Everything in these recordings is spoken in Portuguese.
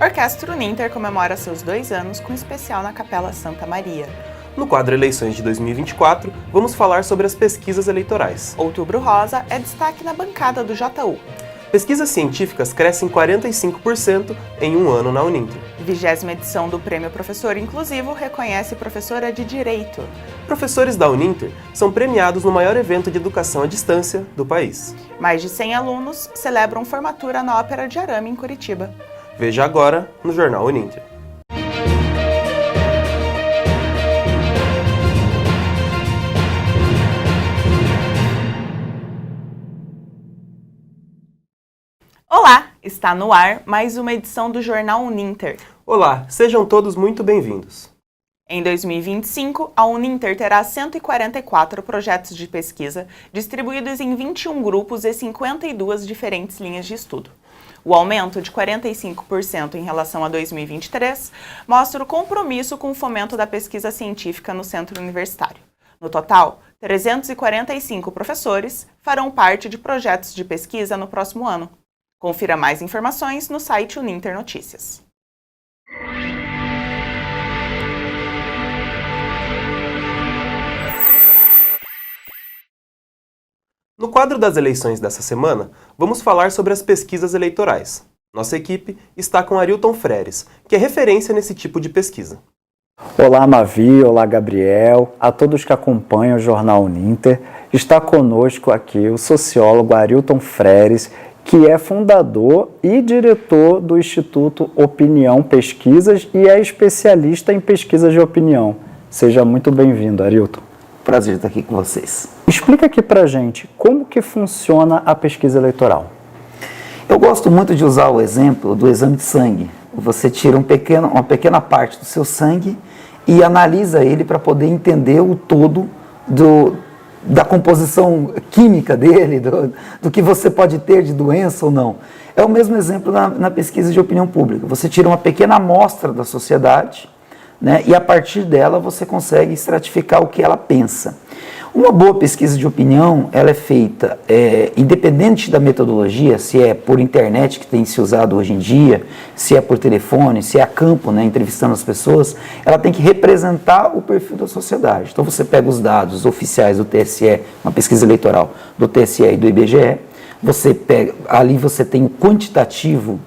Orquestra Uninter comemora seus 2 anos com especial na Capela Santa Maria. No quadro Eleições de 2024, vamos falar sobre as pesquisas eleitorais. Outubro Rosa é destaque na bancada do JU. Pesquisas científicas crescem 45% em um ano na Uninter. 20ª edição do Prêmio Professor Inclusivo reconhece professora de Direito. Professores da Uninter são premiados no maior evento de educação à distância do país. Mais de 100 alunos celebram formatura na Ópera de Arame, em Curitiba. Veja agora no Jornal Uninter. Olá, está no ar mais uma edição do Jornal Uninter. Olá, sejam todos muito bem-vindos. Em 2025, a Uninter terá 144 projetos de pesquisa distribuídos em 21 grupos e 52 diferentes linhas de estudo. O aumento de 45% em relação a 2023 mostra o compromisso com o fomento da pesquisa científica no centro universitário. No total, 345 professores farão parte de projetos de pesquisa no próximo ano. Confira mais informações no site Uninter Notícias. No quadro das eleições dessa semana, vamos falar sobre as pesquisas eleitorais. Nossa equipe está com Arilton Freres, que é referência nesse tipo de pesquisa. Olá, Mavi, olá, Gabriel, a todos que acompanham o Jornal Uninter. Está conosco aqui o sociólogo Arilton Freres, que é fundador e diretor do Instituto Opinião Pesquisas e é especialista em pesquisas de opinião. Seja muito bem-vindo, Arilton. Prazer estar aqui com vocês. Explica aqui pra gente como que funciona a pesquisa eleitoral. Eu gosto muito de usar o exemplo do exame de sangue. Você tira uma pequena parte do seu sangue e analisa ele para poder entender o todo da composição química dele, do que você pode ter de doença ou não. É o mesmo exemplo na pesquisa de opinião pública. Você tira uma pequena amostra da sociedade, né, e a partir dela você consegue estratificar o que ela pensa. Uma boa pesquisa de opinião, ela é feita, independente da metodologia, se é por internet que tem se usado hoje em dia, se é por telefone, se é a campo, né, entrevistando as pessoas, ela tem que representar o perfil da sociedade. Então você pega os dados oficiais do TSE, uma pesquisa eleitoral do TSE e do IBGE, ali você tem o quantitativo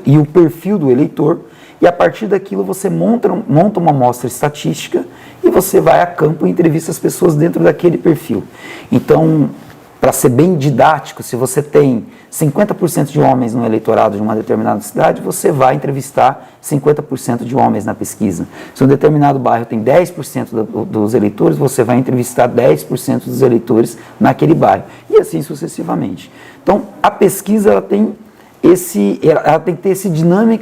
e o perfil do eleitor, e a partir daquilo você monta uma amostra estatística e você vai a campo e entrevista as pessoas dentro daquele perfil. Então, para ser bem didático, se você tem 50% de homens no eleitorado de uma determinada cidade, você vai entrevistar 50% de homens na pesquisa. Se um determinado bairro tem 10% dos eleitores, você vai entrevistar 10% dos eleitores naquele bairro. E assim sucessivamente. Então, a pesquisa ela tem que ter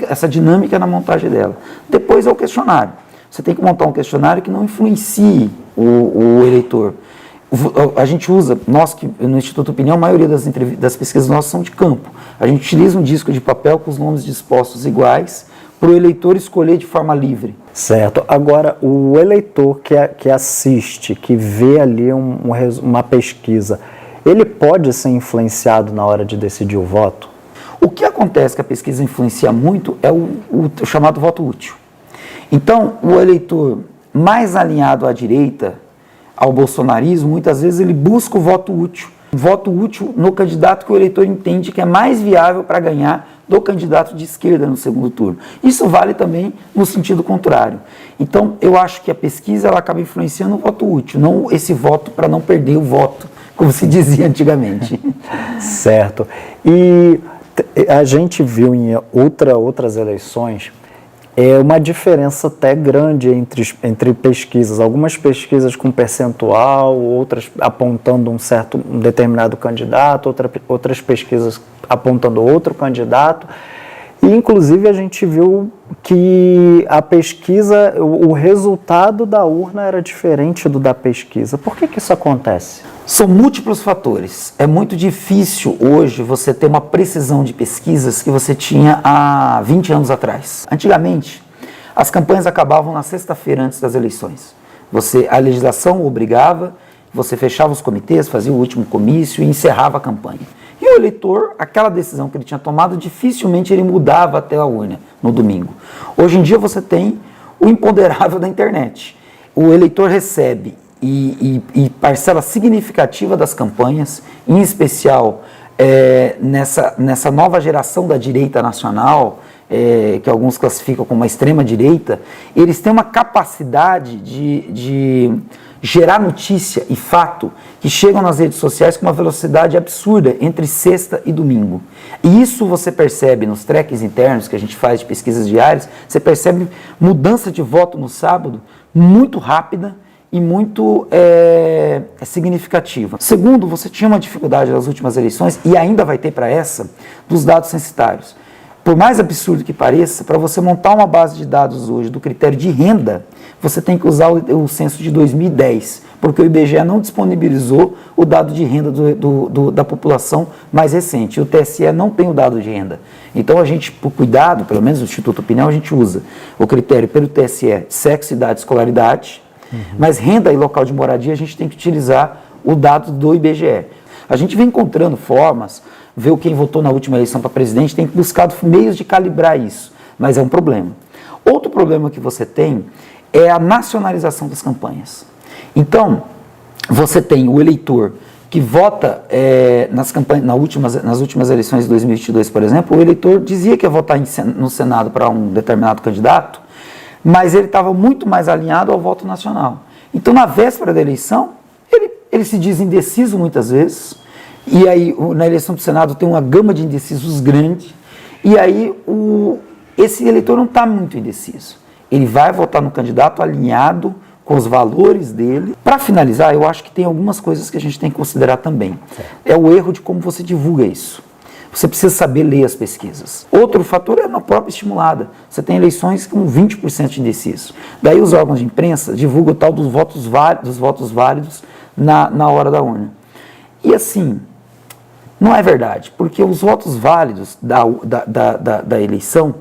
essa dinâmica na montagem dela. Depois é o questionário. Você tem que montar um questionário que não influencie o eleitor. A gente usa, nós que no Instituto Opinião, a maioria das pesquisas nossas são de campo. A gente utiliza um disco de papel com os nomes dispostos iguais para o eleitor escolher de forma livre. Certo. Agora, o eleitor que assiste, que vê ali uma pesquisa, ele pode ser influenciado na hora de decidir o voto? O que acontece que a pesquisa influencia muito é o chamado voto útil. Então, o eleitor mais alinhado à direita, ao bolsonarismo, muitas vezes ele busca o voto útil. Voto útil no candidato que o eleitor entende que é mais viável para ganhar do candidato de esquerda no segundo turno. Isso vale também no sentido contrário. Então, eu acho que a pesquisa ela acaba influenciando o voto útil, não esse voto para não perder o voto, como se dizia antigamente. Certo. E a gente viu em outras eleições uma diferença até grande entre pesquisas. Algumas pesquisas com percentual, outras apontando um determinado candidato, outras pesquisas apontando outro candidato. E, inclusive, a gente viu que a pesquisa, o resultado da urna era diferente do da pesquisa. Por que isso acontece? São múltiplos fatores. É muito difícil hoje você ter uma precisão de pesquisas que você tinha há 20 anos atrás. Antigamente, as campanhas acabavam na sexta-feira antes das eleições. A legislação obrigava, você fechava os comitês, fazia o último comício e encerrava a campanha. E eleitor, aquela decisão que ele tinha tomado, dificilmente ele mudava até a urna no domingo. Hoje em dia você tem o imponderável da internet. O eleitor recebe e parcela significativa das campanhas, em especial nessa nova geração da direita nacional, que alguns classificam como uma extrema-direita, eles têm uma capacidade de gerar notícia e fato que chegam nas redes sociais com uma velocidade absurda entre sexta e domingo. E isso você percebe nos trackings internos que a gente faz de pesquisas diárias, você percebe mudança de voto no sábado muito rápida e muito significativa. Segundo, você tinha uma dificuldade nas últimas eleições, e ainda vai ter para essa, dos dados censitários. Por mais absurdo que pareça, para você montar uma base de dados hoje do critério de renda, você tem que usar o censo de 2010, porque o IBGE não disponibilizou o dado de renda da população mais recente. O TSE não tem o dado de renda. Então a gente, por cuidado, pelo menos o Instituto Opinião, a gente usa o critério pelo TSE, sexo, idade, escolaridade, mas renda e local de moradia a gente tem que utilizar o dado do IBGE. A gente vem encontrando formas, ver quem votou na última eleição para presidente, tem buscado meios de calibrar isso, mas é um problema. Outro problema que você tem é a nacionalização das campanhas. Então, você tem o eleitor que vota nas últimas eleições de 2022, por exemplo, o eleitor dizia que ia votar no Senado para um determinado candidato, mas ele estava muito mais alinhado ao voto nacional. Então, na véspera da eleição, ele se diz indeciso muitas vezes, e aí na eleição do Senado tem uma gama de indecisos grande, e aí esse eleitor não está muito indeciso. Ele vai votar no candidato alinhado com os valores dele. Para finalizar, eu acho que tem algumas coisas que a gente tem que considerar também. É o erro de como você divulga isso. Você precisa saber ler as pesquisas. Outro fator é na própria estimulada. Você tem eleições com 20% de indeciso. Daí os órgãos de imprensa divulgam o tal dos votos válidos na hora da urna. E assim, não é verdade, porque os votos válidos da eleição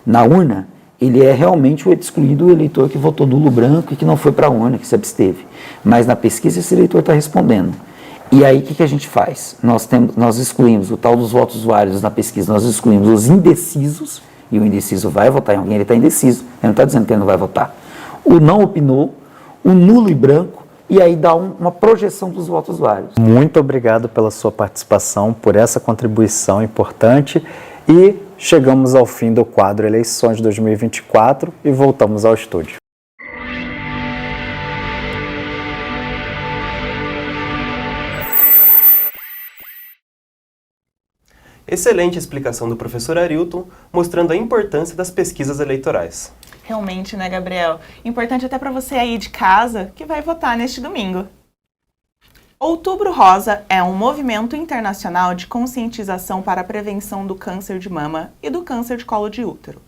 na urna, ele é realmente o excluído eleitor que votou nulo branco e que não foi para a urna, que se absteve. Mas na pesquisa esse eleitor está respondendo. E aí o que a gente faz? Nós excluímos o tal dos votos válidos na pesquisa, nós excluímos os indecisos, e o indeciso vai votar em alguém, ele está indeciso, ele não está dizendo que ele não vai votar. O não opinou, o nulo e branco, e aí dá uma projeção dos votos válidos. Muito obrigado pela sua participação, por essa contribuição importante, e chegamos ao fim do quadro Eleições 2024 e voltamos ao estúdio. Excelente explicação do professor Arilton, mostrando a importância das pesquisas eleitorais. Realmente, né, Gabriel? Importante até para você aí de casa que vai votar neste domingo. Outubro Rosa é um movimento internacional de conscientização para a prevenção do câncer de mama e do câncer de colo de útero.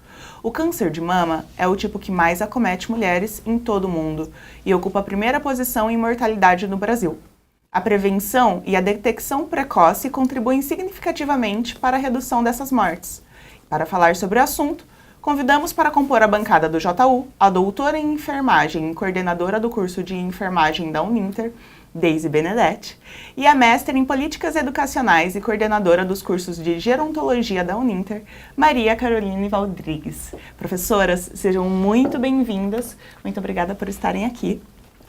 O câncer de mama é o tipo que mais acomete mulheres em todo o mundo e ocupa a primeira posição em mortalidade no Brasil. A prevenção e a detecção precoce contribuem significativamente para a redução dessas mortes. Para falar sobre o assunto, convidamos para compor a bancada do JU a doutora em enfermagem e coordenadora do curso de enfermagem da Uninter, Deise Benedetti, e a mestre em políticas educacionais e coordenadora dos cursos de gerontologia da Uninter, Maria Caroline Valdrigues. Professoras, sejam muito bem-vindas. Muito obrigada por estarem aqui.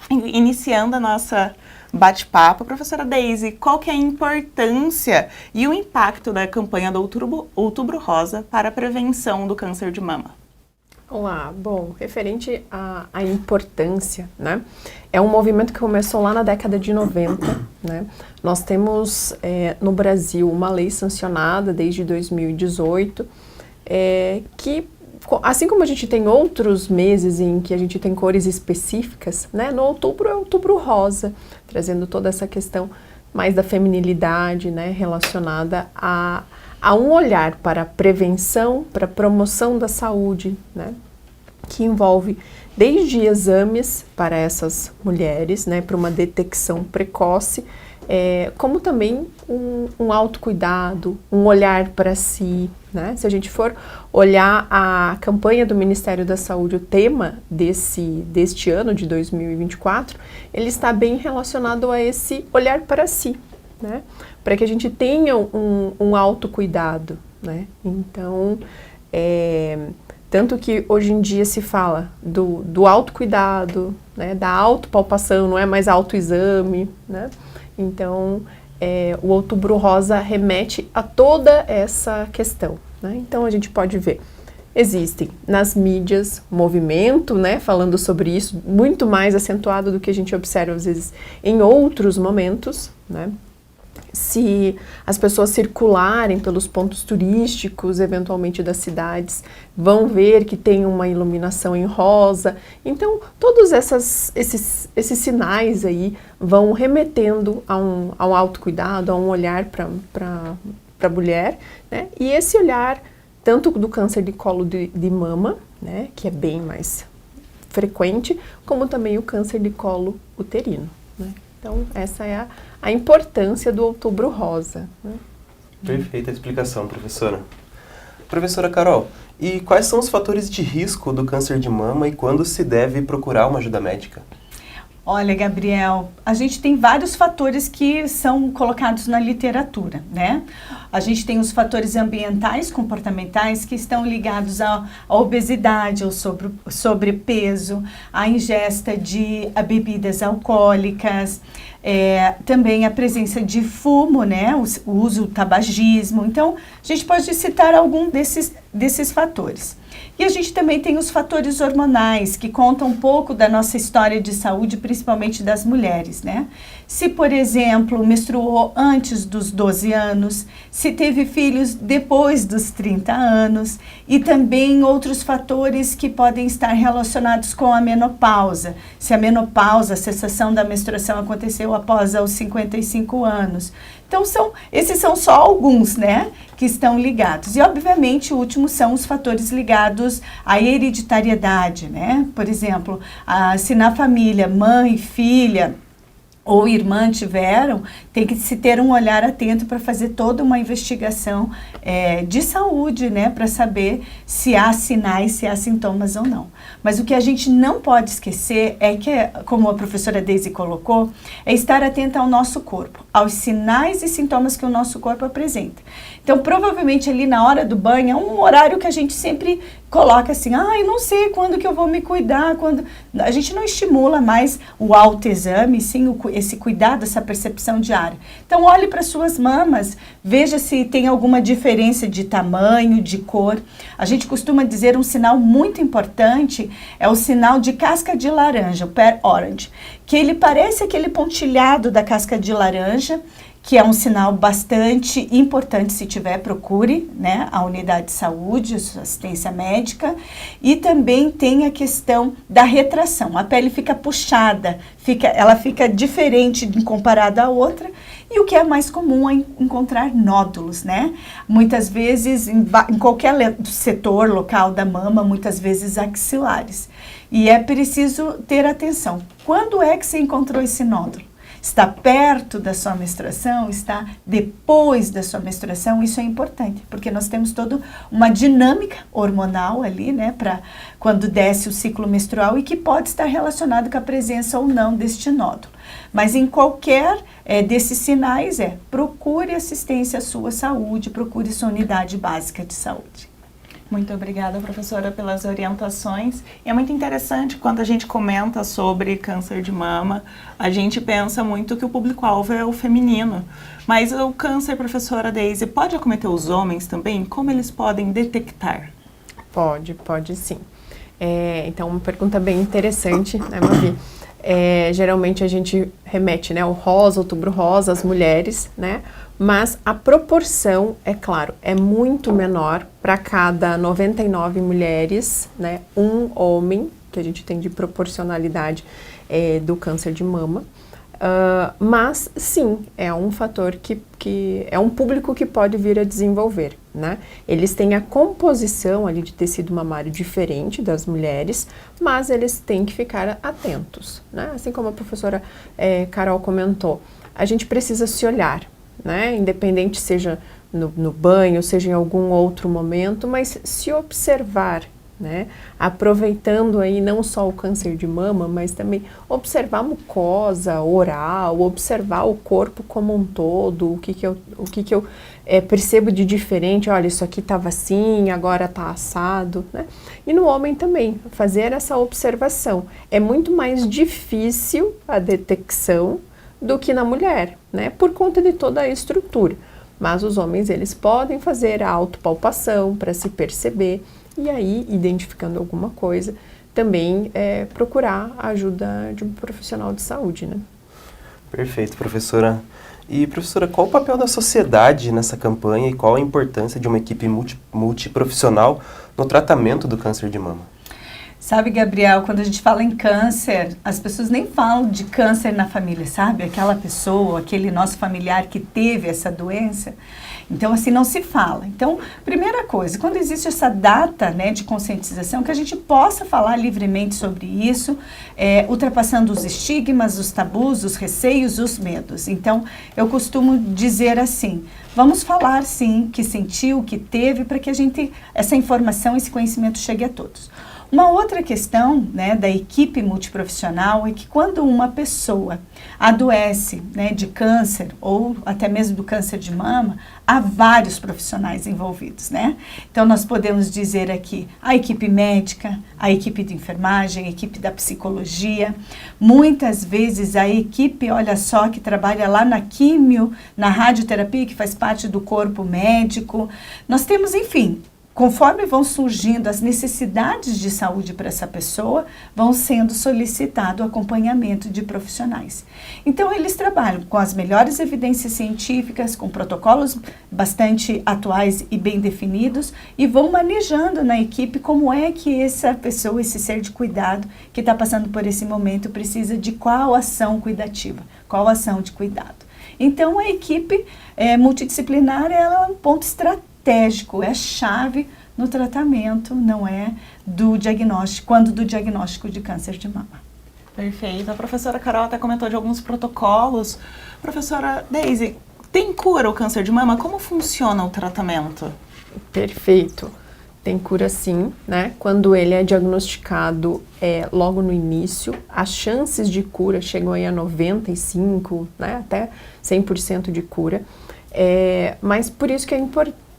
Iniciando a nossa bate-papo, professora Deise, qual que é a importância e o impacto da campanha do Outubro Rosa para a prevenção do câncer de mama? Olá, bom, referente à importância, né? É um movimento que começou lá na década de 90, né? Nós temos no Brasil uma lei sancionada desde 2018, que, assim como a gente tem outros meses em que a gente tem cores específicas, né? No outubro é Outubro Rosa, trazendo toda essa questão mais da feminilidade, né? Relacionada a um olhar para a prevenção, para a promoção da saúde, né? Que envolve desde exames para essas mulheres, né? Para uma detecção precoce, como também um autocuidado, um olhar para si, né? Se a gente for olhar a campanha do Ministério da Saúde, o tema deste ano de 2024, ele está bem relacionado a esse olhar para si, né? Para que a gente tenha um autocuidado, né? Então, tanto que hoje em dia se fala do autocuidado, né? Da autopalpação, não é mais autoexame, né? Então, o Outubro Rosa remete a toda essa questão, né? Então, a gente pode ver, existem nas mídias movimento, né, falando sobre isso, muito mais acentuado do que a gente observa às vezes em outros momentos, né? Se as pessoas circularem pelos pontos turísticos, eventualmente das cidades, vão ver que tem uma iluminação em rosa. Então, todos esses sinais aí vão remetendo a um autocuidado, a um olhar para a mulher, né? E esse olhar tanto do câncer de colo de mama, né, que é bem mais frequente, como também o câncer de colo uterino, né? Então, essa é a importância do Outubro Rosa, né? Perfeita a explicação, professora. Professora Carol, e quais são os fatores de risco do câncer de mama e quando se deve procurar uma ajuda médica? Olha, Gabriel, a gente tem vários fatores que são colocados na literatura, né? A gente tem os fatores ambientais, comportamentais, que estão ligados à obesidade, ao sobrepeso, à ingesta de bebidas alcoólicas, também a presença de fumo, né? O uso do tabagismo. Então, a gente pode citar algum desses fatores. E a gente também tem os fatores hormonais, que contam um pouco da nossa história de saúde, principalmente das mulheres, né? Se, por exemplo, menstruou antes dos 12 anos, se teve filhos depois dos 30 anos, e também outros fatores que podem estar relacionados com a menopausa. Se a menopausa, a cessação da menstruação aconteceu após os 55 anos. Então, esses são só alguns, né, que estão ligados. E, obviamente, o último são os fatores ligados à hereditariedade, né? Por exemplo, se na família mãe, filha ou irmã tiveram, tem que se ter um olhar atento para fazer toda uma investigação de saúde, né, para saber se há sinais, se há sintomas ou não. Mas o que a gente não pode esquecer é que, como a professora Deise colocou, é estar atenta ao nosso corpo, aos sinais e sintomas que o nosso corpo apresenta. Então, provavelmente ali na hora do banho é um horário que a gente sempre coloca assim, eu não sei quando que eu vou me cuidar, quando... A gente não estimula mais o autoexame, sim esse cuidado, essa percepção diária. Então, olhe para suas mamas, veja se tem alguma diferença de tamanho, de cor. A gente costuma dizer um sinal muito importante, é o sinal de casca de laranja, o pear orange, que ele parece aquele pontilhado da casca de laranja, que é um sinal bastante importante. Se tiver, procure, né, a unidade de saúde, a assistência médica. E também tem a questão da retração. A pele fica puxada, ela fica diferente comparada à outra. E o que é mais comum é encontrar nódulos, né? Muitas vezes em qualquer setor local da mama, muitas vezes axilares. E é preciso ter atenção. Quando é que você encontrou esse nódulo? Está perto da sua menstruação? Está depois da sua menstruação? Isso é importante, porque nós temos toda uma dinâmica hormonal ali, né, para quando desce o ciclo menstrual e que pode estar relacionado com a presença ou não deste nódulo. Mas em qualquer desses sinais, procure assistência à sua saúde, procure sua unidade básica de saúde. Muito obrigada, professora, pelas orientações. E é muito interessante quando a gente comenta sobre câncer de mama, a gente pensa muito que o público-alvo é o feminino. Mas o câncer, professora Deise, pode acometer os homens também? Como eles podem detectar? Pode sim. Então, uma pergunta bem interessante, né, Mavi? Geralmente a gente remete, né, o rosa, outubro rosa, as mulheres, né? Mas a proporção, é claro, é muito menor para cada 99 mulheres, né, um homem, que a gente tem de proporcionalidade do câncer de mama. Mas, sim, é um fator que é um público que pode vir a desenvolver, né? Eles têm a composição ali de tecido mamário diferente das mulheres, mas eles têm que ficar atentos, né? Assim como a professora Carol comentou, a gente precisa se olhar, né? Independente seja no banho, seja em algum outro momento, mas se observar né? Aproveitando aí não só o câncer de mama, mas também observar a mucosa oral, observar o corpo como um todo, o que que eu percebo de diferente. Olha, isso aqui estava assim, agora está assado, né? E no homem também, fazer essa observação. É muito mais difícil a detecção do que na mulher, né? Por conta de toda a estrutura. Mas os homens, eles podem fazer a autopalpação para se perceber e aí, identificando alguma coisa, também procurar a ajuda de um profissional de saúde, né? Perfeito, professora. E, professora, qual o papel da sociedade nessa campanha e qual a importância de uma equipe multiprofissional no tratamento do câncer de mama? Sabe, Gabriel, quando a gente fala em câncer, as pessoas nem falam de câncer na família, sabe? Aquela pessoa, aquele nosso familiar que teve essa doença. Então, assim, não se fala. Então, primeira coisa, quando existe essa data, né, de conscientização, que a gente possa falar livremente sobre isso, ultrapassando os estigmas, os tabus, os receios, os medos. Então, eu costumo dizer assim, vamos falar, sim, que sentiu, que teve, para que essa informação, esse conhecimento chegue a todos. Uma outra questão, né, da equipe multiprofissional é que quando uma pessoa adoece, né, de câncer ou até mesmo do câncer de mama, há vários profissionais envolvidos, né? Então nós podemos dizer aqui a equipe médica, a equipe de enfermagem, a equipe da psicologia, muitas vezes a equipe, olha só, que trabalha lá na químio, na radioterapia, que faz parte do corpo médico. Nós temos, enfim, conforme vão surgindo as necessidades de saúde para essa pessoa, vão sendo solicitado o acompanhamento de profissionais. Então, eles trabalham com as melhores evidências científicas, com protocolos bastante atuais e bem definidos, e vão manejando na equipe como é que essa pessoa, esse ser de cuidado que está passando por esse momento, precisa de qual ação cuidativa, qual ação de cuidado. Então, a equipe multidisciplinar ela é um ponto estratégico, é a chave no tratamento, não é do diagnóstico, quando do diagnóstico de câncer de mama. Perfeito. A professora Carol até comentou de alguns protocolos. Professora Deise, tem cura o câncer de mama? Como funciona o tratamento? Perfeito. Tem cura sim, né? Quando ele é diagnosticado logo no início, as chances de cura chegam aí a 95%, né? Até 100% de cura. Mas por isso que é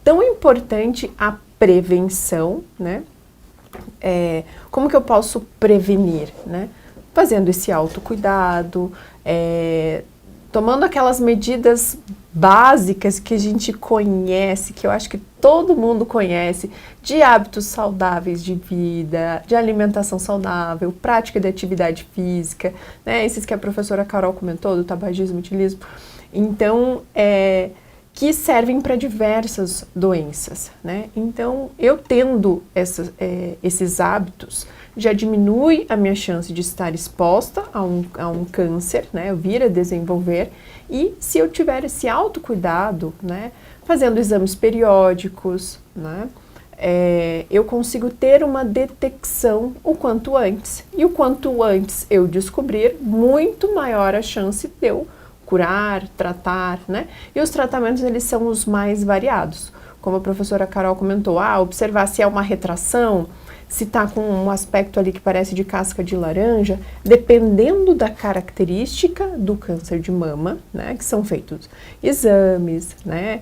tão importante a prevenção, né? Como que eu posso prevenir, né? Fazendo esse autocuidado, tomando aquelas medidas básicas que a gente conhece, que eu acho que todo mundo conhece, de hábitos saudáveis de vida, de alimentação saudável, prática de atividade física, né? Esses que a professora Carol comentou, do tabagismo, etilismo. Então, que servem para diversas doenças, né? Então, eu tendo esses hábitos, já diminui a minha chance de estar exposta a um câncer, né? Eu vir a desenvolver. E se eu tiver esse autocuidado, né? Fazendo exames periódicos, né? Eu consigo ter uma detecção o quanto antes. E o quanto antes eu descobrir, muito maior a chance de eu curar, tratar, né? E os tratamentos, eles são os mais variados. Como a professora Carol comentou, observar se é uma retração, se está com um aspecto ali que parece de casca de laranja, dependendo da característica do câncer de mama, né? Que são feitos exames, né?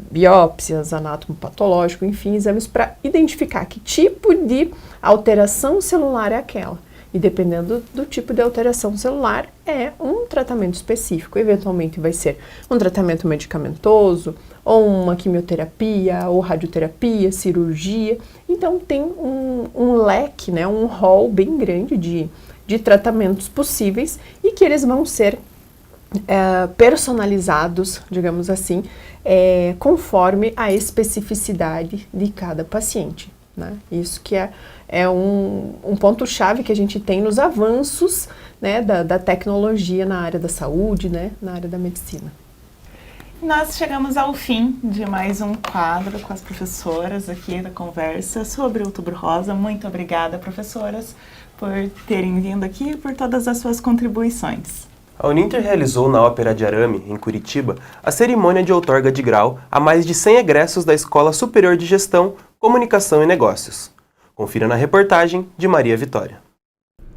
Biópsias, anatomopatológico, enfim, exames para identificar que tipo de alteração celular é aquela. E dependendo do tipo de alteração celular, é um tratamento específico. Eventualmente vai ser um tratamento medicamentoso, ou uma quimioterapia, ou radioterapia, cirurgia. Então tem um leque, né, um rol bem grande de tratamentos possíveis e que eles vão ser personalizados, digamos assim, conforme a especificidade de cada paciente, né? Isso que é um ponto-chave que a gente tem nos avanços, né, da tecnologia na área da saúde, né, na área da medicina. Nós chegamos ao fim de mais um quadro com as professoras aqui da conversa sobre o Outubro Rosa. Muito obrigada, professoras, por terem vindo aqui e por todas as suas contribuições. A Uninter realizou na Ópera de Arame, em Curitiba, a cerimônia de outorga de grau a mais de 100 egressos da Escola Superior de Gestão, Comunicação e Negócios. Confira na reportagem de Maria Vitória.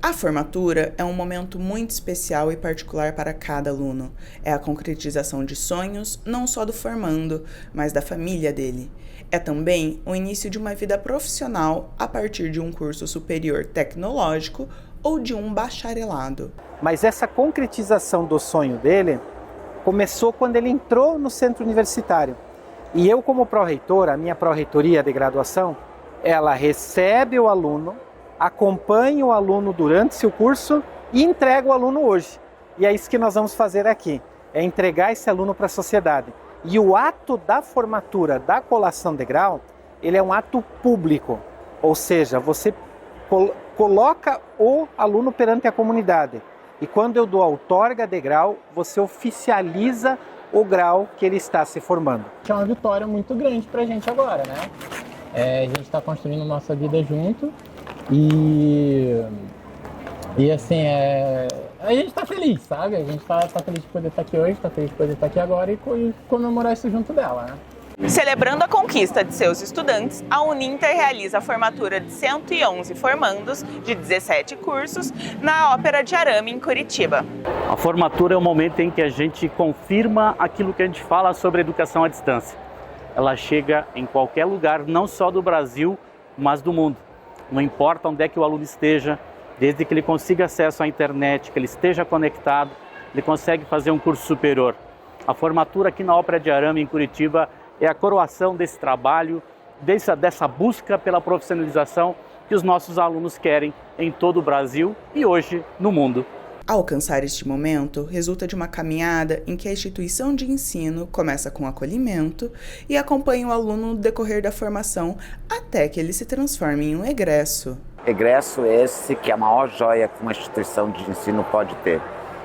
A formatura é um momento muito especial e particular para cada aluno. É a concretização de sonhos, não só do formando, mas da família dele. É também o início de uma vida profissional a partir de um curso superior tecnológico ou de um bacharelado. Mas essa concretização do sonho dele começou quando ele entrou no centro universitário. E eu, como pró-reitor, a minha pró-reitoria de graduação, ela recebe o aluno, acompanha o aluno durante seu curso e entrega o aluno hoje. E é isso que nós vamos fazer aqui, é entregar esse aluno para a sociedade. E o ato da formatura, da colação de grau, ele é um ato público, ou seja, você coloca o aluno perante a comunidade. E quando eu dou a outorga de grau, você oficializa o grau que ele está se formando. É uma vitória muito grande para a gente agora, né? A gente está construindo nossa vida junto e assim, a gente está feliz, sabe? A gente está feliz de poder estar aqui hoje, está feliz de poder estar aqui agora e comemorar isso junto dela, né? Celebrando a conquista de seus estudantes, a Uninter realiza a formatura de 111 formandos de 17 cursos na Ópera de Arame, em Curitiba. A formatura é o momento em que a gente confirma aquilo que a gente fala sobre educação à distância. Ela chega em qualquer lugar, não só do Brasil, mas do mundo. Não importa onde é que o aluno esteja, desde que ele consiga acesso à internet, que ele esteja conectado, ele consegue fazer um curso superior. A formatura aqui na Ópera de Arame, em Curitiba, é a coroação desse trabalho, dessa busca pela profissionalização que os nossos alunos querem em todo o Brasil e hoje no mundo. Alcançar este momento resulta de uma caminhada em que a instituição de ensino começa com acolhimento e acompanha o aluno no decorrer da formação até que ele se transforme em um egresso. Egresso esse que é a maior joia que uma instituição de ensino pode ter.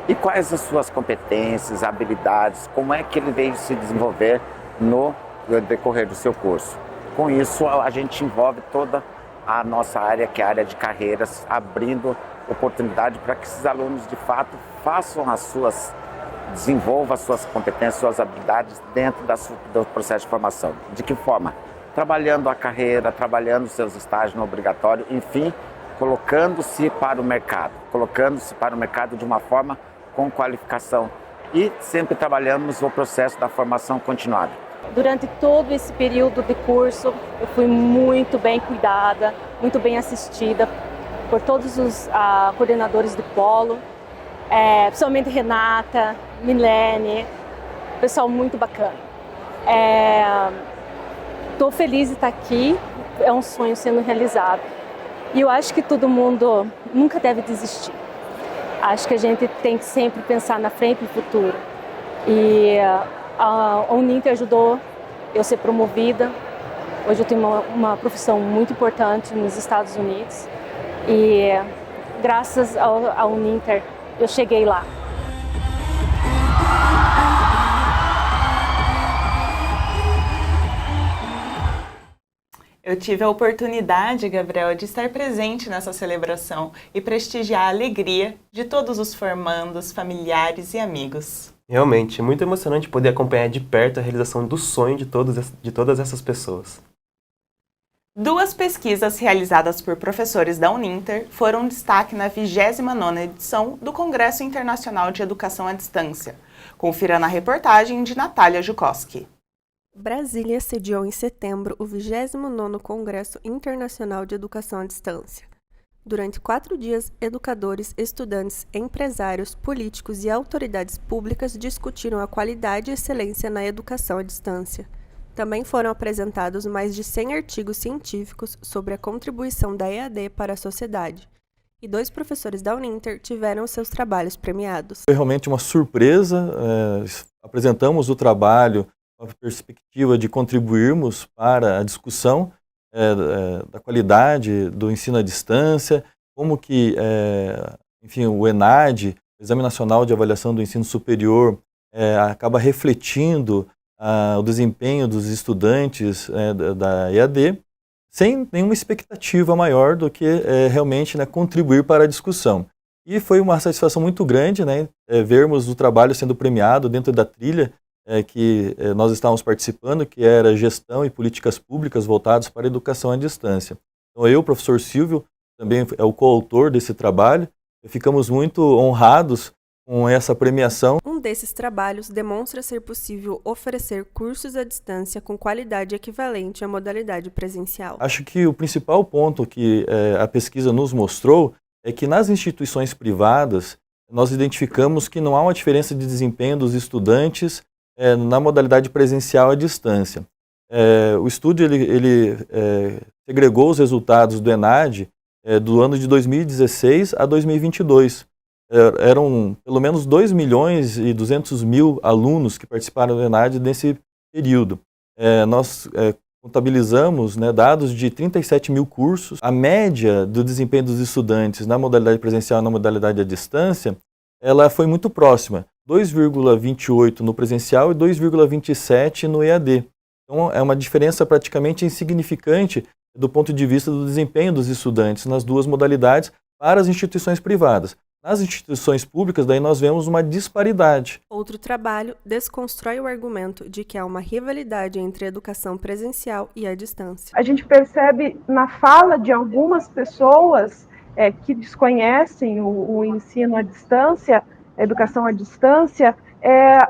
E quais as suas competências, habilidades, como é que ele veio se desenvolver no decorrer do seu curso. Com isso, a gente envolve toda a nossa área, que é a área de carreiras, abrindo oportunidade para que esses alunos, de fato, desenvolvam as suas competências, suas habilidades dentro do processo de formação. De que forma? Trabalhando a carreira, trabalhando seus estágios no obrigatório, enfim, colocando-se para o mercado de uma forma com qualificação e sempre trabalhamos no processo da formação continuada. Durante todo esse período de curso, eu fui muito bem cuidada, muito bem assistida por todos os coordenadores do polo, principalmente Renata, Milene, pessoal muito bacana. Estou feliz de estar aqui, é um sonho sendo realizado. E eu acho que todo mundo nunca deve desistir. Acho que a gente tem que sempre pensar na frente e no futuro. E a Uninter ajudou eu a ser promovida. Hoje eu tenho uma profissão muito importante nos Estados Unidos. E graças à Uninter eu cheguei lá. Eu tive a oportunidade, Gabriel, de estar presente nessa celebração e prestigiar a alegria de todos os formandos, familiares e amigos. Realmente, é muito emocionante poder acompanhar de perto a realização do sonho de todas essas pessoas. 2 pesquisas realizadas por professores da Uninter foram destaque na 29ª edição do Congresso Internacional de Educação à Distância. Confira na reportagem de Natália Jukoski. Brasília sediou em setembro o 29º Congresso Internacional de Educação à Distância. Durante 4 dias, educadores, estudantes, empresários, políticos e autoridades públicas discutiram a qualidade e excelência na educação à distância. Também foram apresentados mais de 100 artigos científicos sobre a contribuição da EAD para a sociedade. E 2 professores da Uninter tiveram seus trabalhos premiados. Foi realmente uma surpresa, apresentamos o trabalho com a perspectiva de contribuirmos para a discussão da qualidade do ensino à distância, como que, enfim, o ENAD, o Exame Nacional de Avaliação do Ensino Superior, acaba refletindo o desempenho dos estudantes da EAD, sem nenhuma expectativa maior do que realmente, né, contribuir para a discussão. E foi uma satisfação muito grande, né, vermos o trabalho sendo premiado dentro da trilha que nós estávamos participando, que era gestão e políticas públicas voltadas para a educação à distância. Então, eu, o professor Silvio, também é o coautor desse trabalho, e ficamos muito honrados com essa premiação. Um desses trabalhos demonstra ser possível oferecer cursos à distância com qualidade equivalente à modalidade presencial. Acho que o principal ponto que a pesquisa nos mostrou é que nas instituições privadas nós identificamos que não há uma diferença de desempenho dos estudantes na modalidade presencial à distância. O estudo ele segregou os resultados do ENAD do ano de 2016 a 2022. Eram pelo menos 2.200.000 alunos que participaram do ENAD nesse período. Nós contabilizamos dados de 37 mil cursos. A média do desempenho dos estudantes na modalidade presencial e na modalidade à distância, ela foi muito próxima, 2,28 no presencial e 2,27 no EAD. Então é uma diferença praticamente insignificante do ponto de vista do desempenho dos estudantes nas duas modalidades para as instituições privadas. Nas instituições públicas, daí nós vemos uma disparidade. Outro trabalho desconstrói o argumento de que há uma rivalidade entre a educação presencial e a distância. A gente percebe na fala de algumas pessoas que desconhecem o ensino à distância, a educação à distância,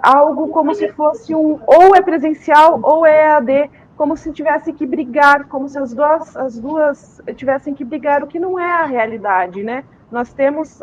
algo como se fosse ou é presencial ou é EAD, como se tivesse que brigar, como se as duas tivessem que brigar, o que não é a realidade, né? Nós temos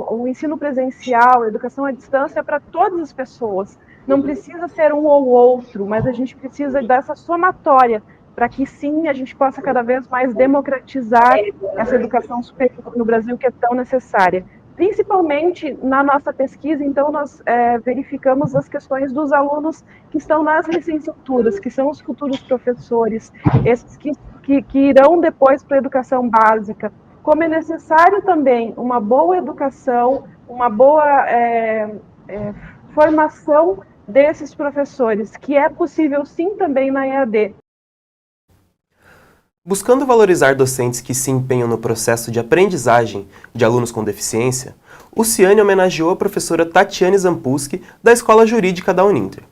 o ensino presencial, a educação à distância para todas as pessoas. Não precisa ser um ou outro, mas a gente precisa dessa somatória para que sim a gente possa cada vez mais democratizar essa educação superior no Brasil que é tão necessária. Principalmente na nossa pesquisa, então, nós verificamos as questões dos alunos que estão nas licenciaturas, que são os futuros professores, esses que irão depois para a educação básica. Como é necessário também uma boa educação, uma boa formação desses professores, que é possível sim também na EAD. Buscando valorizar docentes que se empenham no processo de aprendizagem de alunos com deficiência, o Ciane homenageou a professora Tatiane Zampuski, da Escola Jurídica da Uninter.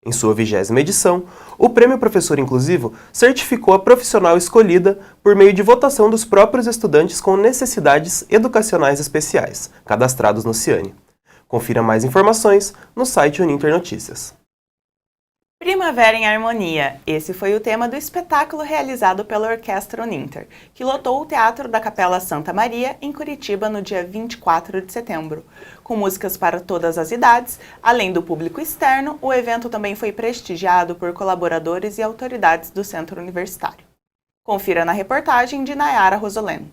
Em sua 20ª edição, o Prêmio Professor Inclusivo certificou a profissional escolhida por meio de votação dos próprios estudantes com necessidades educacionais especiais, cadastrados no Ciane. Confira mais informações no site Uninter Notícias. Primavera em Harmonia. Esse foi o tema do espetáculo realizado pela Orquestra Uninter, que lotou o Teatro da Capela Santa Maria, em Curitiba, no dia 24 de setembro. Com músicas para todas as idades, além do público externo, o evento também foi prestigiado por colaboradores e autoridades do Centro Universitário. Confira na reportagem de Nayara Rosoleno.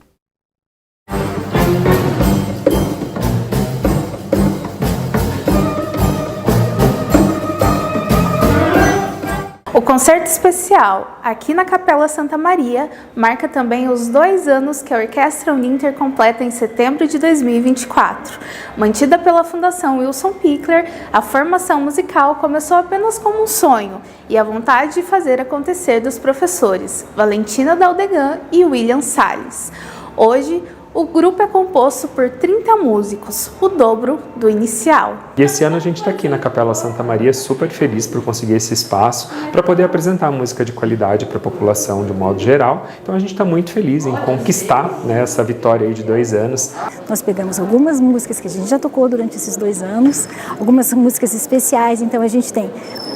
O concerto especial, aqui na Capela Santa Maria, marca também os 2 anos que a Orquestra Uninter completa em setembro de 2024. Mantida pela Fundação Wilson Pickler, a formação musical começou apenas como um sonho e a vontade de fazer acontecer dos professores Valentina Daldegan e William Salles. Hoje, o grupo é composto por 30 músicos, o dobro do inicial. E esse ano a gente está aqui na Capela Santa Maria super feliz por conseguir esse espaço para poder apresentar música de qualidade para a população de um modo geral. Então a gente está muito feliz em conquistar essa vitória aí de 2 anos. Nós pegamos algumas músicas que a gente já tocou durante esses 2 anos, algumas músicas especiais, então a gente tem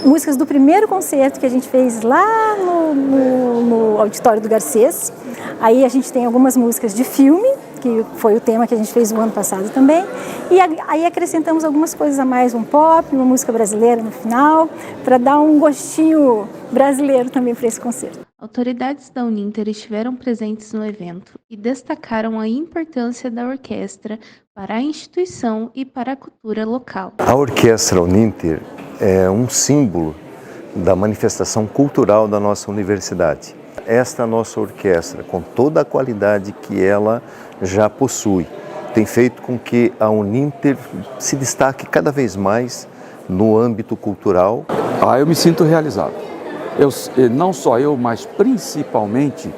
músicas do primeiro concerto que a gente fez lá no auditório do Garcês. Aí a gente tem algumas músicas de filme, que foi o tema que a gente fez o ano passado também. E aí acrescentamos algumas coisas a mais, um pop, uma música brasileira no final, para dar um gostinho brasileiro também para esse concerto. Autoridades da Uninter estiveram presentes no evento e destacaram a importância da orquestra para a instituição e para a cultura local. A Orquestra Uninter é um símbolo da manifestação cultural da nossa universidade. Esta nossa orquestra, com toda a qualidade que ela já possui, tem feito com que a Uninter se destaque cada vez mais no âmbito cultural. Eu me sinto realizado. Não só eu, mas principalmente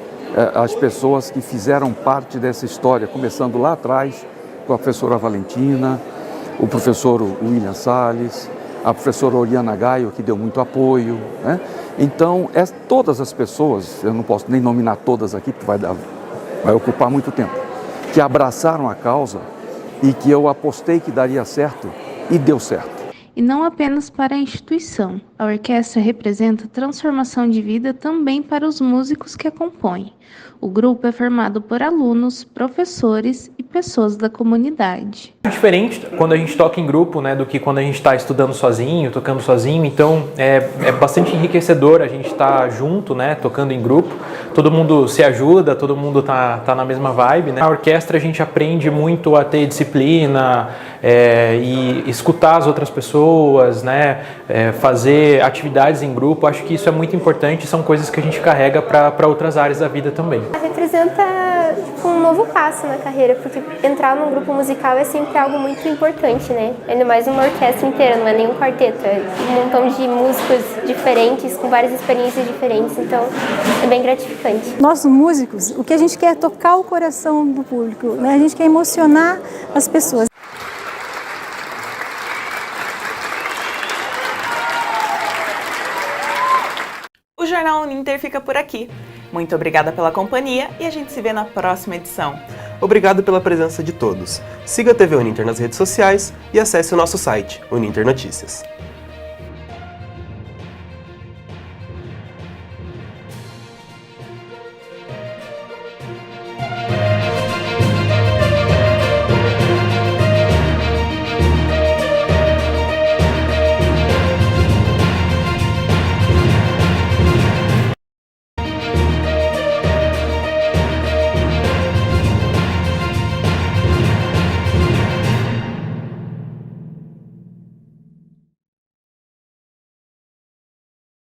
as pessoas que fizeram parte dessa história, começando lá atrás com a professora Valentina, o professor William Salles, a professora Oriana Gaio, que deu muito apoio, né? Então, todas as pessoas, eu não posso nem nominar todas aqui, porque vai ocupar muito tempo, que abraçaram a causa e que eu apostei que daria certo e deu certo. E não apenas para a instituição, a orquestra representa transformação de vida também para os músicos que a compõem. O grupo é formado por alunos, professores e pessoas da comunidade. É diferente quando a gente toca em grupo, né, do que quando a gente está estudando sozinho, tocando sozinho. Então é bastante enriquecedor a gente estar junto, né, tocando em grupo. Todo mundo se ajuda, todo mundo tá na mesma vibe, né? Na orquestra a gente aprende muito a ter disciplina e escutar as outras pessoas, né, fazer atividades em grupo. Acho que isso é muito importante, são coisas que a gente carrega para outras áreas da vida também. Representa um novo passo na carreira, porque entrar num grupo musical é sempre algo muito importante, né? Ainda mais uma orquestra inteira, não é nem um quarteto, é um montão de músicos diferentes, com várias experiências diferentes, então é bem gratificante. Nós músicos, o que a gente quer é tocar o coração do público, né? A gente quer emocionar as pessoas. O Jornal Uninter fica por aqui. Muito obrigada pela companhia e a gente se vê na próxima edição. Obrigado pela presença de todos. Siga a TV Uninter nas redes sociais e acesse o nosso site, Uninter Notícias.